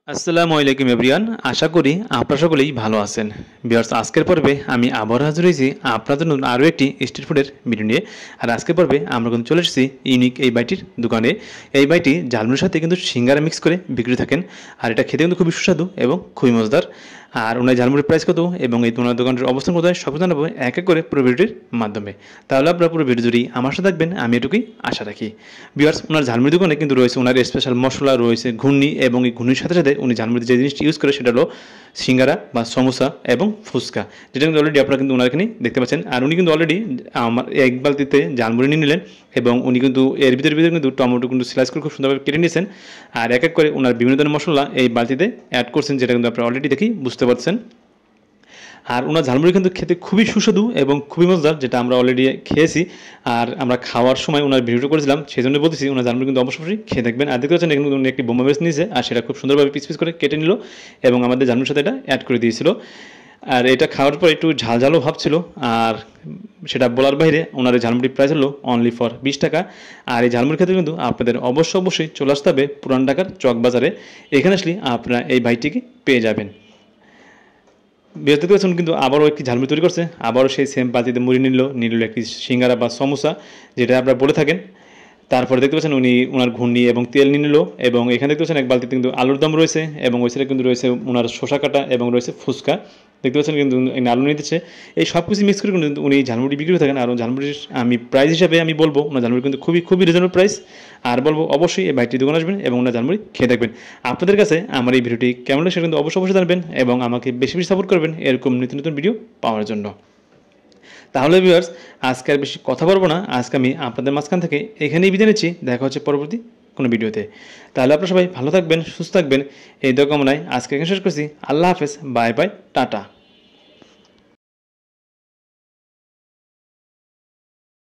আসসালামু আলাইকুম এভরিওয়ান। আশা করি আপনারা সকলেই ভালো আছেন। ভিউয়ার্স, আজকের পর্বে আমি আবারও হাজির হয়েছি আপনাদের জন্য আরও একটি স্ট্রিট ফুডের ভিডিও নিয়ে। আর আজকের পর্বে আমরা কিন্তু চলে এসেছি ইউনিক এই বাইটির দোকানে। এই বাইটি ঝালমুড়ির সাথে কিন্তু সিঙ্গারা মিক্স করে বিক্রি থাকেন। আর এটা খেতে কিন্তু খুবই সুস্বাদু এবং খুবই মজাদার। আর ওনার ঝালমুড়ির প্রাইস কত এবং এই ওনার দোকানটির অবস্থান কোথায় সব জানাবো এক এক করে পুরো ভিডিওটির মাধ্যমে। তাহলে আপনারা পুরো ভিডিও জুড়েই আমার সাথে থাকবেন, আমি এটুকুই আশা রাখি। ভিউয়ার্স, ওনার ঝালমুড়ি দোকানে কিন্তু রয়েছে ওনার স্পেশাল মশলা, রয়েছে ঘুগনি, এবং এই ঘুগনির সাথে সাথে উনি ঝালমুড়িতে যে জিনিসটি ইউজ করে সেটা হলো সিঙ্গারা বা সমোসা এবং ফুচকা, যেটা কিন্তু অলরেডি আপনারা কিন্তু ওনার এখানে দেখতে পাচ্ছেন। আর উনি কিন্তু অলরেডি আমার এক বালতিতে ঝালমুড়ি নিয়ে নিলেন এবং উনি কিন্তু এর ভিতরে কিন্তু টমেটো কিন্তু স্লাইস করে খুব সুন্দরভাবে কেটে নিয়েছেন। আর এক এক করে ওনার বিভিন্ন ধরনের মশলা এই বালতিতে অ্যাড করছেন, যেটা কিন্তু আপনারা অলরেডি দেখেই বুঝতে পারছেন। আর ওনার ঝালমুড়ি কিন্তু খেতে খুবই সুস্বাদু এবং খুবই মজাদার, যেটা আমরা অলরেডি খেয়েছি। আর আমরা খাওয়ার সময় ওনার ভিডিও করেছিলাম, সেই জন্য বলতেছি ওনার ঝালমুড়ি কিন্তু অবশ্যই খেয়ে দেখবেন। আর দেখতে পাচ্ছেন এখানে উনি একটি বোমা বেস নিয়েছে, আর সেটা খুব সুন্দরভাবে পিস পিস করে কেটে নিল এবং আমাদের ঝালমুড়ির সাথে এটা অ্যাড করে দিয়েছিল। আর এটা খাওয়ার পর একটু ঝাল ঝালও ভাব ছিল, আর সেটা বলার বাইরে। ওনার এই ঝালমুড়ির প্রাইস হলো অনলি ফর 20 টাকা। আর এই ঝালমুড়ি খেতে কিন্তু আপনাদের অবশ্যই চলে আসতে হবে পুরান ঢাকার চক বাজারে। এখানে আসলে আপনারা এই ভাইটিকে পেয়ে যাবেন। দেখতে পাচ্ছেন কিন্তু আবারও একটি ঝালমুড়ি তৈরি করছে, আবারও সেই সেম বাতিতে মুড়ি নিল একটি সিঙ্গারা বা সমোসা, যেটা আপনারা বলে থাকেন। তারপরে দেখতে পাচ্ছেন উনি ওনার ঘুগনি এবং তেল নিয়ে নিল, এবং এখানে দেখতে পাচ্ছেন এক বালতিতে কিন্তু আলুর দম রয়েছে, এবং ওই সাইডে কিন্তু রয়েছে ওনার শসা কাটা এবং রয়েছে ফুচকা। দেখতে পাচ্ছেন কিন্তু আলু নিয়ে দিচ্ছে। এই সব কিছু মিক্স করে কিন্তু উনি ঝালমুড়ি বিক্রি করে থাকেন। আর ঝালমুড়ির আমি প্রাইস হিসাবে আমি বলবো ওনার ঝালমুড়ি কিন্তু খুবই রিজনেবল প্রাইস। আর বলবো অবশ্যই এই বাইকটি দোকান আসবেন এবং ওনার ঝালমুড়ি খেয়ে দেখবেন। আপনাদের কাছে আমার এই ভিডিওটি কেমন লাগে সেটা কিন্তু অবশ্যই জানাবেন, এবং আমাকে বেশি সাপোর্ট করবেন এরকম নতুন ভিডিও পাওয়ার জন্য। তাহলে ভিউয়ার্স, আজকে আর বেশি কথা বলবো না, আজকে আমি আপনাদের মাঝখান থেকে এখানেই বিদায় নিচ্ছি। দেখা হচ্ছে পরবর্তী কোনো ভিডিওতে। তাহলে আপনারা সবাই ভালো থাকবেন, সুস্থ থাকবেন, এই দোয়া কামনায় আজকে এখানে শেষ করছি। আল্লাহ হাফেজ, বাই বাই, টাটা।